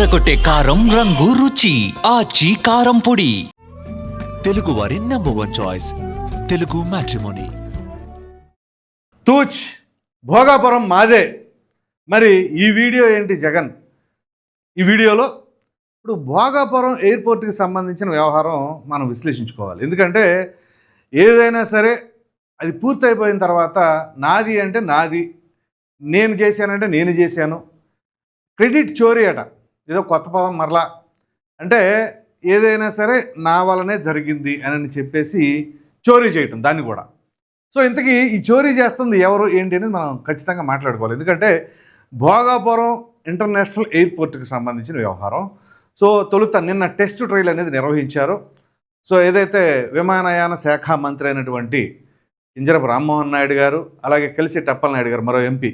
అదరకొట్టే కారం రంగు రుచి ఆచి కారం పొడి. తెలుగు వారి నంబర్ 1 చాయిస్ తెలుగు మ్యాట్రిమోనీ. తూచ్ భోగాపురం మాదే. మరి ఈ వీడియో ఏంటి జగన్? ఈ వీడియోలో ఇప్పుడు భోగాపురం ఎయిర్పోర్ట్కి సంబంధించిన వ్యవహారం మనం విశ్లేషించుకోవాలి. ఎందుకంటే ఏదైనా సరే అది పూర్తయిపోయిన తర్వాత నాది అంటే నాది, నేను చేశానంటే నేను చేశాను, క్రెడిట్ చోరీ అట, ఏదో కొత్త పదం మరలా. అంటే ఏదైనా సరే నా వల్లనే జరిగింది అని చెప్పేసి చోరీ చేయటం దాన్ని కూడా. సో ఇంతకీ ఈ చోరీ చేస్తుంది ఎవరు ఏంటి అనేది మనం ఖచ్చితంగా మాట్లాడుకోవాలి. ఎందుకంటే భోగాపురం ఇంటర్నేషనల్ ఎయిర్పోర్ట్కి సంబంధించిన వ్యవహారం. సో తొలుత నిన్న టెస్ట్ ట్రయల్ అనేది నిర్వహించారు. సో ఏదైతే విమానయాన శాఖ మంత్రి అయినటువంటి కింజరపు రామ్మోహన్ నాయుడు గారు, అలాగే కలిసి టప్పలనాయుడు గారు, మరో ఎంపీ,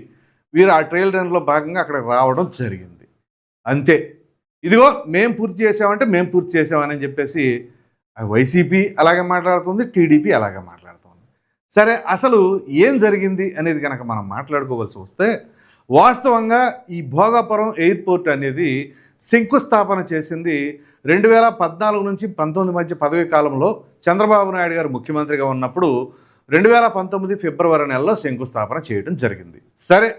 వీరు ఆ ట్రయల్ రన్లో భాగంగా అక్కడికి రావడం జరిగింది. అంతే, ఇదిగో మేము పూర్తి చేసామంటే మేము పూర్తి చేసామని చెప్పేసి వైసీపీ అలాగే మాట్లాడుతుంది, టీడీపీ అలాగే మాట్లాడుతుంది. సరే, అసలు ఏం జరిగింది అనేది కనుక మనం మాట్లాడుకోవాల్సి వస్తే, వాస్తవంగా ఈ భోగాపురం ఎయిర్పోర్ట్ అనేది శంకుస్థాపన చేసింది 2014 నుంచి 19 మధ్య పదవీ కాలంలో చంద్రబాబు నాయుడు గారు ముఖ్యమంత్రిగా ఉన్నప్పుడు 2019 ఫిబ్రవరి నెలలో శంకుస్థాపన చేయడం జరిగింది. సరే,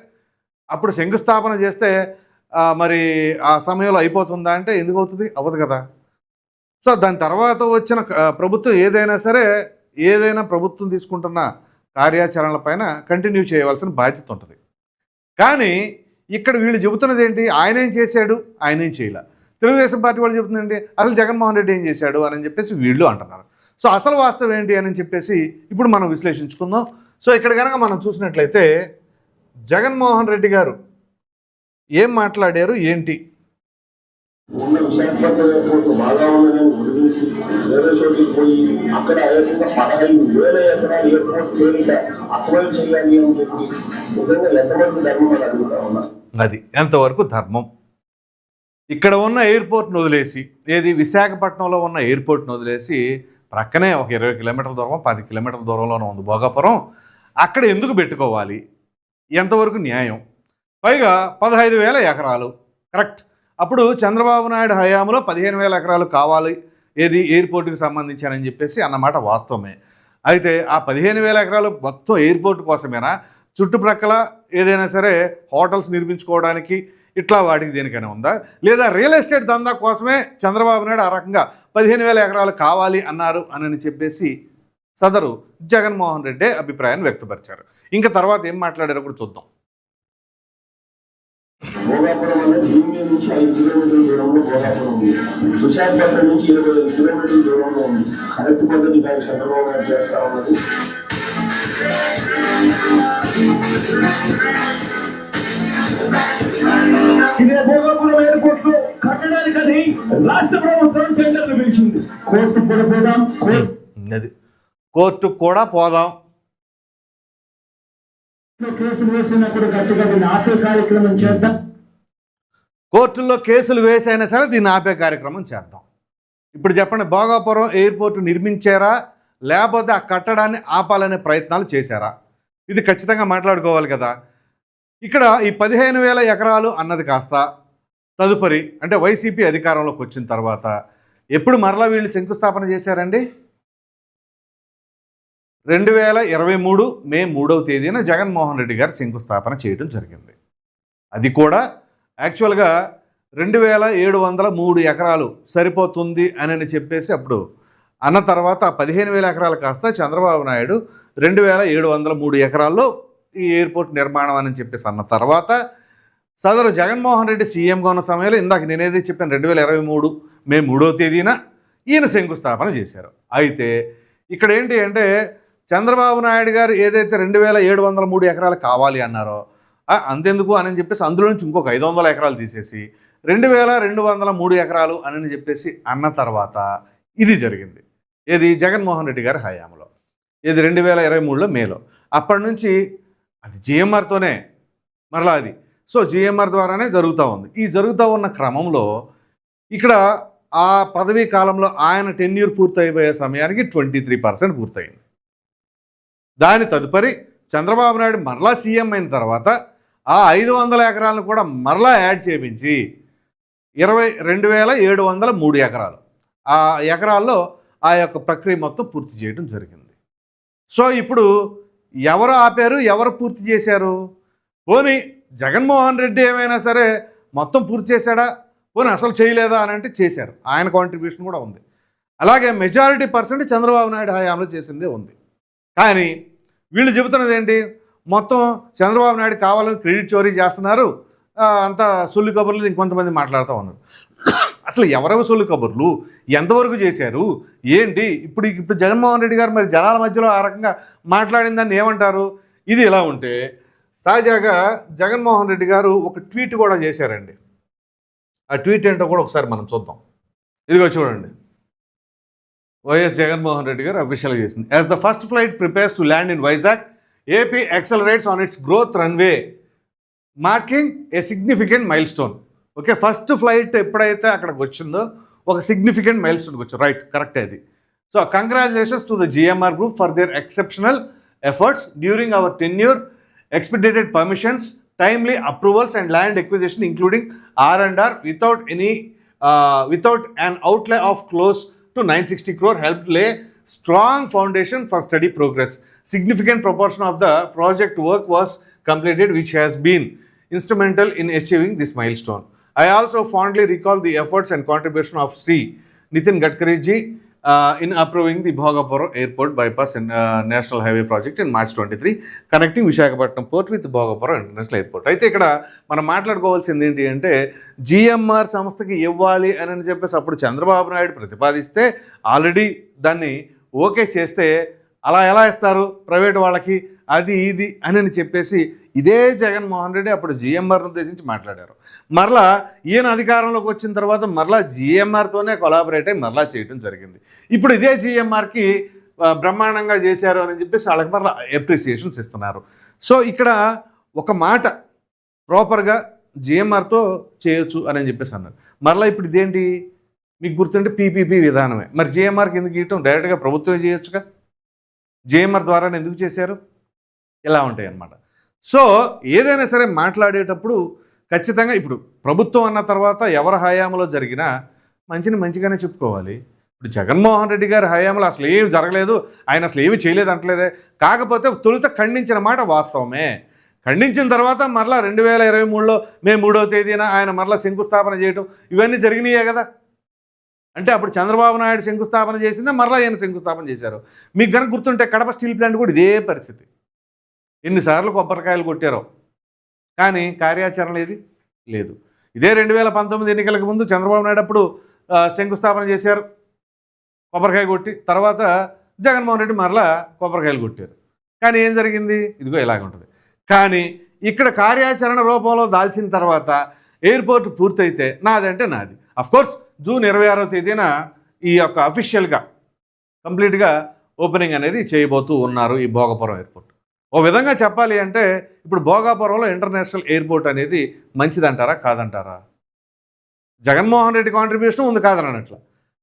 అప్పుడు శంకుస్థాపన చేస్తే మరి ఆ సమయంలో అయిపోతుందా అంటే ఎందుకు అవుతుంది? అవ్వదు కదా. సో దాని తర్వాత వచ్చిన ప్రభుత్వం ఏదైనా ప్రభుత్వం తీసుకుంటున్న కార్యాచరణలపైన కంటిన్యూ చేయవలసిన బాధ్యత ఉంటుంది. కానీ ఇక్కడ వీళ్ళు చెబుతున్నది ఏంటి? ఆయనేం చేశాడు, ఆయనేం చేయలే. తెలుగుదేశం పార్టీ వాళ్ళు చెబుతుందండి అసలు జగన్మోహన్ రెడ్డి ఏం చేశాడు అని చెప్పేసి వీళ్ళు అంటున్నారు. సో అసలు వాస్తవం ఏంటి అని చెప్పేసి ఇప్పుడు మనం విశ్లేషించుకుందాం. సో ఇక్కడ కనుక మనం చూసినట్లయితే జగన్మోహన్ రెడ్డి గారు ఏం మాట్లాడారు ఏంటి? ఉన్న విశాఖపట్నం ఎయిర్పోర్ట్ బాగా ఉందని వదిలేసి వేరే చోటికి పోయి అక్కడ ఏకంగా 15,000 ఎకరాల ఎయిర్పోర్ట్ పేరిట అక్వైర్ చేయాలి అని చెప్పి నిజంగా ఎంతవరకు ధర్మం అని అడుగుతా ఉన్నా. అది ఎంతవరకు ధర్మం? ఇక్కడ ఉన్న ఎయిర్పోర్ట్ను వదిలేసి, ఏది విశాఖపట్నంలో ఉన్న ఎయిర్పోర్ట్ను వదిలేసి ప్రక్కనే ఒక 20 కిలోమీటర్ల దూరం, 10 కిలోమీటర్ల దూరంలోనే ఉంది భోగాపురం. అక్కడ ఎందుకు పెట్టుకోవాలి? ఎంతవరకు న్యాయం? పైగా 15,000 ఎకరాలు కరెక్ట్. అప్పుడు చంద్రబాబు నాయుడు హయాంలో 15,000 ఎకరాలు కావాలి ఏది ఎయిర్పోర్ట్కి సంబంధించి అని చెప్పేసి అన్నమాట వాస్తవమే. అయితే ఆ 15,000 ఎకరాలు మొత్తం ఎయిర్పోర్ట్ కోసమేనా? చుట్టుప్రక్కల ఏదైనా సరే హోటల్స్ నిర్మించుకోవడానికి ఇట్లా వాటికి దేనికైనా ఉందా? లేదా రియల్ ఎస్టేట్ దందా కోసమే చంద్రబాబు నాయుడు ఆ రకంగా 15,000 ఎకరాలు కావాలి అన్నారు అని చెప్పేసి సదరు జగన్మోహన్ రెడ్డి అభిప్రాయాన్ని వ్యక్తపరిచారు. ఇంకా తర్వాత ఏం మాట్లాడారో కూడా చూద్దాం. భోగాపురం అనేది భూమి నుంచి 5 కిలోమీటర్ల దూరంలో భోగాపురం ఉంది. విశాఖపట్నం నుంచి 25 కిలోమీటర్ల దూరంలో ఉంది. కరెక్ట్ పద్ధతి కానీ చంద్రబాబు నాయుడు చేస్తా ఉన్నది. ఇదే భోగాపురం ఎయిర్పోర్ట్ కట్టడానికని రాష్ట్ర ప్రభుత్వం టెండర్లు పిలిచింది. కోర్టు కూడా పోదాం, కోర్టు కూడా పోదాం. కేసులు వేసినప్పుడు గట్టిగా దీన్ని ఆపే కార్యక్రమం చేద్దాం. కోర్టుల్లో కేసులు వేసైనా సరే దీన్ని ఆపే కార్యక్రమం చేద్దాం. ఇప్పుడు చెప్పండి, భోగాపురం ఎయిర్పోర్ట్ నిర్మించారా లేకపోతే ఆ కట్టడాన్ని ఆపాలనే ప్రయత్నాలు చేశారా? ఇది ఖచ్చితంగా మాట్లాడుకోవాలి కదా. ఇక్కడ ఈ 15,000 ఎకరాలు అన్నది కాస్త తదుపరి అంటే వైసీపీ అధికారంలోకి వచ్చిన తర్వాత ఎప్పుడు మరలా వీళ్ళు శంకుస్థాపన చేశారండి? 2023 మే 3వ తేదీన జగన్మోహన్ రెడ్డి గారు శంకుస్థాపన చేయడం జరిగింది. అది కూడా యాక్చువల్గా 2,703 ఎకరాలు సరిపోతుంది అని చెప్పేసి అప్పుడు అన్న తర్వాత 15,000 ఎకరాలు కాస్త చంద్రబాబు నాయుడు 2,703 ఎకరాల్లో ఈ ఎయిర్పోర్ట్ నిర్మాణం అని చెప్పేసి అన్న తర్వాత సదరు జగన్మోహన్ రెడ్డి సీఎంగా ఉన్న సమయంలో ఇందాక నేనేది చెప్పాను 2023 మే 3వ తేదీన ఈయన శంకుస్థాపన చేశారు. అయితే ఇక్కడ ఏంటి అంటే చంద్రబాబు నాయుడు గారు ఏదైతే 2,703 ఎకరాలు కావాలి అన్నారో అంతెందుకు అని చెప్పేసి అందులో నుంచి ఇంకొక 500 ఎకరాలు తీసేసి 2,203 ఎకరాలు అని చెప్పేసి అన్న తర్వాత ఇది జరిగింది. ఏది జగన్మోహన్ రెడ్డి గారి హయాంలో, ఏది 2023 మేలో. అప్పటి నుంచి అది జిఎంఆర్తోనే మరలా అది. సో జిఎంఆర్ ద్వారానే జరుగుతూ ఉంది. ఈ జరుగుతూ ఉన్న క్రమంలో ఇక్కడ ఆ పదవీ కాలంలో ఆయన టెన్యూర్ పూర్తయిపోయే సమయానికి 23% పూర్తయింది. దాని తదుపరి చంద్రబాబు నాయుడు మరలా సీఎం అయిన తర్వాత ఆ 500 ఎకరాలను కూడా మరలా యాడ్ చేయించి 22,703 ఎకరాలు. ఆ ఎకరాల్లో ఆ యొక్క ప్రక్రియ మొత్తం పూర్తి చేయడం జరిగింది. సో ఇప్పుడు ఎవరు ఆపారు, ఎవరు పూర్తి చేశారు? పోనీ జగన్మోహన్ రెడ్డి ఏమైనా సరే మొత్తం పూర్తి చేశాడా, పోనీ అసలు చేయలేదా అని అంటే చేశారు. ఆయన కాంట్రిబ్యూషన్ కూడా ఉంది. అలాగే మెజారిటీ పర్సెంట్ చంద్రబాబు నాయుడు హయాంలో చేసిందే ఉంది. కానీ వీళ్ళు చెబుతున్నది ఏంటి, మొత్తం చంద్రబాబు నాయుడు కావాలని క్రెడిట్ చోరీ చేస్తున్నారు, అంతా సొల్లు కబుర్లు ఇంకొంతమంది మాట్లాడుతూ ఉన్నారు. అసలు ఎవరెవరు సొల్లు కబుర్లు, ఎంతవరకు చేశారు ఏంటి? ఇప్పుడు జగన్మోహన్ రెడ్డి గారు మరి జనాల మధ్యలో ఆ రకంగా మాట్లాడిన దాన్ని ఏమంటారు? ఇది ఇలా ఉంటే తాజాగా జగన్మోహన్ రెడ్డి గారు ఒక ట్వీట్ కూడా చేశారండి. ఆ ట్వీట్ ఏంటో కూడా ఒకసారి మనం చూద్దాం. ఇదిగో చూడండి, వైఎస్ జగన్మోహన్ రెడ్డి గారు అఫీషియల్గా చేసింది. As the first flight prepares to land in Vizag, AP accelerates on its growth runway marking a significant milestone. Okay, first flight ఎప్పుడైతే అక్కడికి వచ్చిందో ఒక సిగ్నిఫికెంట్ మైల్ స్టోన్కి వచ్చారు. రైట్, కరెక్ట్ అది. So congratulations to the GMR group for their exceptional efforts during our tenure, expedited permissions, timely approvals and land acquisition including R&R without an outlay of close to 960 crore helped lay strong foundation for steady progress. Significant proportion of the project work was completed which has been instrumental in achieving this milestone. I also fondly recall the efforts and contribution of Sri Nitin Gadkari ji in approving the Bhogapuram Airport Bypass and National Highway Project in March 23, connecting Visakhapatnam Port with Bhogapuram International Airport. అయితే ఇక్కడ మనం మాట్లాడుకోవాల్సింది ఏంటి అంటే, GMR సంస్థకి ఇవ్వాలి అని చెప్పేసి అప్పుడు చంద్రబాబు నాయుడు ప్రతిపాదిస్తే ఆల్రెడీ దాన్ని ఓకే చేస్తే అలా ఎలా ఇస్తారు ప్రైవేట్ వాళ్ళకి, అది ఇది అని చెప్పేసి ఇదే జగన్మోహన్ రెడ్డి అప్పుడు జిఎంఆర్ను ఉద్దేశించి మాట్లాడారు. మరలా ఈయన అధికారంలోకి వచ్చిన తర్వాత మరలా జిఎంఆర్తోనే కొలాబరేట్ అయ్యి మరలా చేయడం జరిగింది. ఇప్పుడు ఇదే జిఎంఆర్కి బ్రహ్మాండంగా చేశారు అని చెప్పేసి వాళ్ళకి మరలా అప్రిసియేషన్స్ ఇస్తున్నారు. సో ఇక్కడ ఒక మాట ప్రాపర్గా జిఎంఆర్తో చేయొచ్చు అని చెప్పేసి అన్నారు. మరలా ఇప్పుడు ఇదేంటి మీకు గుర్తుంటే పీపీపీ విధానమే. మరి జిఎంఆర్కి ఎందుకు ఇవ్వటం, డైరెక్ట్గా ప్రభుత్వమే చేయొచ్చుగా, జిఎంఆర్ ద్వారానే ఎందుకు చేశారు? ఇలా ఉంటాయి అన్నమాట. సో ఏదైనా సరే మాట్లాడేటప్పుడు ఖచ్చితంగా ఇప్పుడు ప్రభుత్వం అన్న తర్వాత ఎవరి హయాంలో జరిగినా మంచిగానే చెప్పుకోవాలి. ఇప్పుడు జగన్మోహన్ రెడ్డి గారి హయాంలో అసలు ఏమి జరగలేదు, ఆయన అసలు ఏమి చేయలేదు అంటలేదే. కాకపోతే తొలుత ఖండించిన మాట వాస్తవమే. ఖండించిన తర్వాత మరలా 2023లో మే 3వ తేదీన ఆయన మరలా శంకుస్థాపన చేయటం ఇవన్నీ జరిగినాయే కదా. అంటే అప్పుడు చంద్రబాబు నాయుడు శంకుస్థాపన చేసిందే, మరలా ఈయన శంకుస్థాపన చేశారు. మీకు కనుక గుర్తుంటే కడప స్టీల్ ప్లాంట్ కూడా ఇదే పరిస్థితి. ఎన్నిసార్లు కొబ్బరికాయలు కొట్టారో కానీ కార్యాచరణ ఏది లేదు. ఇదే 2019 ఎన్నికలకు ముందు చంద్రబాబు నాయుడు అప్పుడు శంకుస్థాపన చేశారు కొబ్బరికాయ కొట్టి, తర్వాత జగన్మోహన్ రెడ్డి మరలా కొబ్బరికాయలు కొట్టారు. కానీ ఏం జరిగింది? ఇదిగో ఇలాగ ఉంటుంది. కానీ ఇక్కడ కార్యాచరణ రూపంలో దాల్చిన తర్వాత ఎయిర్పోర్ట్ పూర్తయితే నాదంటే నాది. అఫ్కోర్స్ జూన్ 26వ తేదీన ఈ యొక్క అఫీషియల్గా కంప్లీట్గా ఓపెనింగ్ అనేది చేయబోతూ ఉన్నారు ఈ భోగాపురం ఎయిర్పోర్ట్. ఓ విధంగా చెప్పాలి అంటే ఇప్పుడు భోగాపురంలో ఇంటర్నేషనల్ ఎయిర్పోర్ట్ అనేది మంచిదంటారా కాదంటారా? జగన్మోహన్ రెడ్డి కాంట్రిబ్యూషన్ ఉంది కాదనట్ల,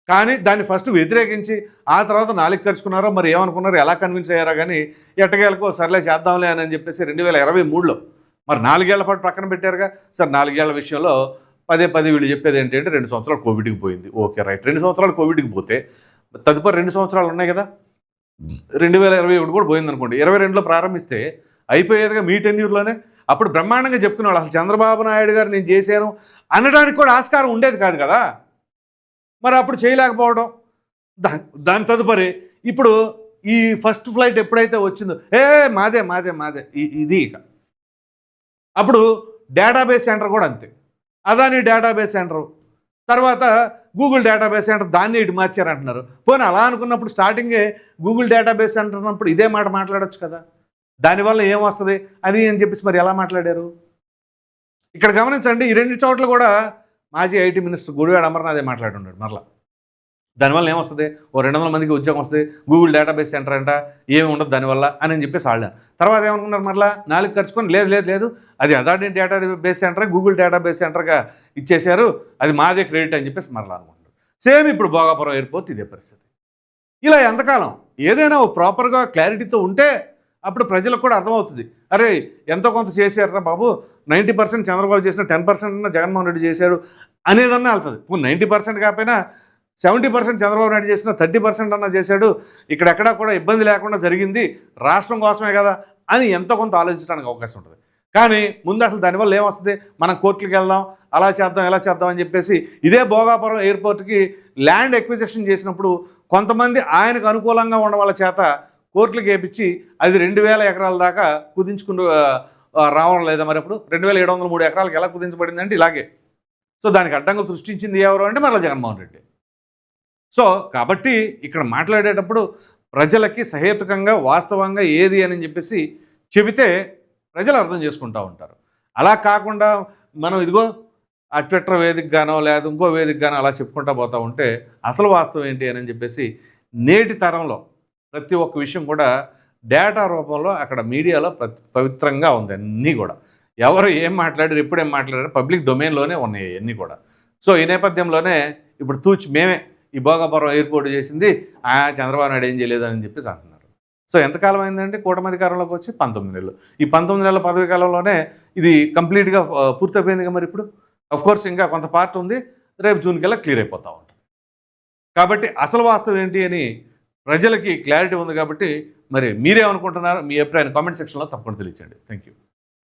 కానీ దాన్ని ఫస్ట్ వ్యతిరేకించి ఆ తర్వాత నాలుగు ఖర్చుకున్నారో మరి ఏమనుకున్నారో, ఎలా కన్విన్స్ అయ్యారో కానీ ఎట్టగేలకు సర్లే చేద్దాంలే అని చెప్పేసి 2023లో మరి 4 ఏళ్ల పాటు పక్కన పెట్టారుగా. సార్ 4 ఏళ్ల విషయంలో పదే వీళ్ళు చెప్పేది ఏంటంటే 2 సంవత్సరాలు కోవిడ్కి పోయింది. ఓకే రైట్, 2 సంవత్సరాలు కోవిడ్కి పోతే తదుపరి 2 సంవత్సరాలు ఉన్నాయి కదా, 2021 కూడా పోయిందనుకోండి, 22లో ప్రారంభిస్తే అయిపోయేదిగా మీ టెన్యూర్లోనే. అప్పుడు బ్రహ్మాండంగా చెప్పుకునేవాళ్ళు. అసలు చంద్రబాబు నాయుడు గారు నేను చేశాను అనడానికి కూడా ఆస్కారం ఉండేది కాదు కదా. మరి అప్పుడు చేయలేకపోవడం, దాని తదుపరి ఇప్పుడు ఈ ఫస్ట్ ఫ్లైట్ ఎప్పుడైతే వచ్చిందో మాదే ఇది. ఇక అప్పుడు డేటాబేస్ సెంటర్ కూడా అంతే, అదాని డేటాబేస్ సెంటర్, తర్వాత గూగుల్ డేటాబేస్ సెంటర్, దాన్ని ఇటు మార్చారంటున్నారు. పోనీ అలా అనుకున్నప్పుడు స్టార్టింగే గూగుల్ డేటాబేస్ సెంటర్ అన్నప్పుడు ఇదే మాట మాట్లాడచ్చు కదా, దానివల్ల ఏమొస్తుంది అని చెప్పేసి మరి ఎలా మాట్లాడారు? ఇక్కడ గమనించండి, ఈ 2 చోట్ల కూడా మాజీ ఐటీ మినిస్టర్ గుడివాడ అమర్నాథే మాట్లాడున్నాడు. మరలా దానివల్ల ఏమొస్తుంది, ఓ 200 మందికి ఉద్యోగం వస్తుంది, గూగుల్ డేటాబేస్ సెంటర్ అంట, ఏమి ఉండదు దానివల్ల అని చెప్పేసి వాళ్ళు. తర్వాత ఏమనుకున్నారు, మరలా 4 ఖర్చుకొని లేదు అది Adani database centre Google database సెంటర్గా ఇచ్చేశారు, అది మాదే క్రెడిట్ అని చెప్పేసి మరలా అనుకుంటారు. సేమ్ ఇప్పుడు భోగాపురం ఎయిర్పోర్ట్ ఇదే పరిస్థితి. ఇలా ఎంతకాలం ఏదైనా ప్రాపర్గా క్లారిటీతో ఉంటే అప్పుడు ప్రజలకు కూడా అర్థమవుతుంది, అరే ఎంతో కొంత చేశారా బాబు, 90% చంద్రబాబు చేసిన 10% అన్న జగన్మోహన్ రెడ్డి చేశాడు అనేదన్నా వెళ్తుంది. 90% కాకపోయినా 70% చంద్రబాబు నాయుడు చేసిన 30% అన్న చేశాడు, ఇక్కడెక్కడా కూడా ఇబ్బంది లేకుండా జరిగింది, రాష్ట్రం కోసమే కదా అని ఎంతో కొంత ఆలోచించడానికి అవకాశం ఉంటుంది. కానీ ముందు అసలు దానివల్ల ఏమొస్తుంది, మనం కోర్టులకు వెళ్దాం, అలా చేద్దాం ఇలా చేద్దాం అని చెప్పేసి ఇదే భోగాపురం ఎయిర్పోర్ట్కి ల్యాండ్ ఎక్విజిషన్ చేసినప్పుడు కొంతమంది ఆయనకు అనుకూలంగా ఉన్న వాళ్ళ చేత కోర్టులకు వేపించి అది 2000 ఎకరాల దాకా కుదించుకుంటూ రావడం లేదా, మరి అప్పుడు 2703 ఎకరాలకు ఎలా కుదించబడిందంటే ఇలాగే. సో దానికి అడ్డంగా సృష్టించింది ఎవరు అంటే మరలా జగన్మోహన్ రెడ్డి. సో కాబట్టి ఇక్కడ మాట్లాడేటప్పుడు ప్రజలకి సహేతుకంగా వాస్తవంగా ఏది అని చెప్పేసి చెబితే ప్రజలు అర్థం చేసుకుంటూ ఉంటారు. అలా కాకుండా మనం ఇదిగో ఆ ట్విట్టర్ వేదికగానో లేదా ఇంకో వేదికగానో అలా చెప్పుకుంటూ పోతూ ఉంటే అసలు వాస్తవం ఏంటి అని చెప్పేసి నేటి తరంలో ప్రతి ఒక్క విషయం కూడా డేటా రూపంలో అక్కడ మీడియాలో పవిత్రంగా ఉంది. అన్నీ కూడా ఎవరు ఏం మాట్లాడారు, ఎప్పుడేం మాట్లాడారు పబ్లిక్ డొమైన్లోనే ఉన్నాయి అన్నీ కూడా. సో ఈ నేపథ్యంలోనే ఇప్పుడు తూచి మేమే ఈ భోగాపురం ఎయిర్పోర్ట్ చేసింది, చంద్రబాబు నాయుడు ఏం చేయలేదు అని చెప్పేసి అంటున్నారు. సో ఎంతకాలం అయిందంటే కూటమి అధికారంలోకి వచ్చి 19 నెలలు. ఈ 19 నెలల పదవి కాలంలోనే ఇది కంప్లీట్గా పూర్తయిపోయిందిగా. మరి ఇప్పుడు అఫ్కోర్స్ ఇంకా కొంత పార్ట్ ఉంది, రేపు జూన్ కల్లా క్లియర్ అయిపోతూ ఉంటుంది. కాబట్టి అసలు వాస్తవం ఏంటి అని ప్రజలకి క్లారిటీ ఉంది. కాబట్టి మరి మీరేమనుకుంటున్నారు, మీ అభిప్రాయాన్ని కామెంట్ సెక్షన్లో తప్పకుండా తెలియచేయండి. Thank you.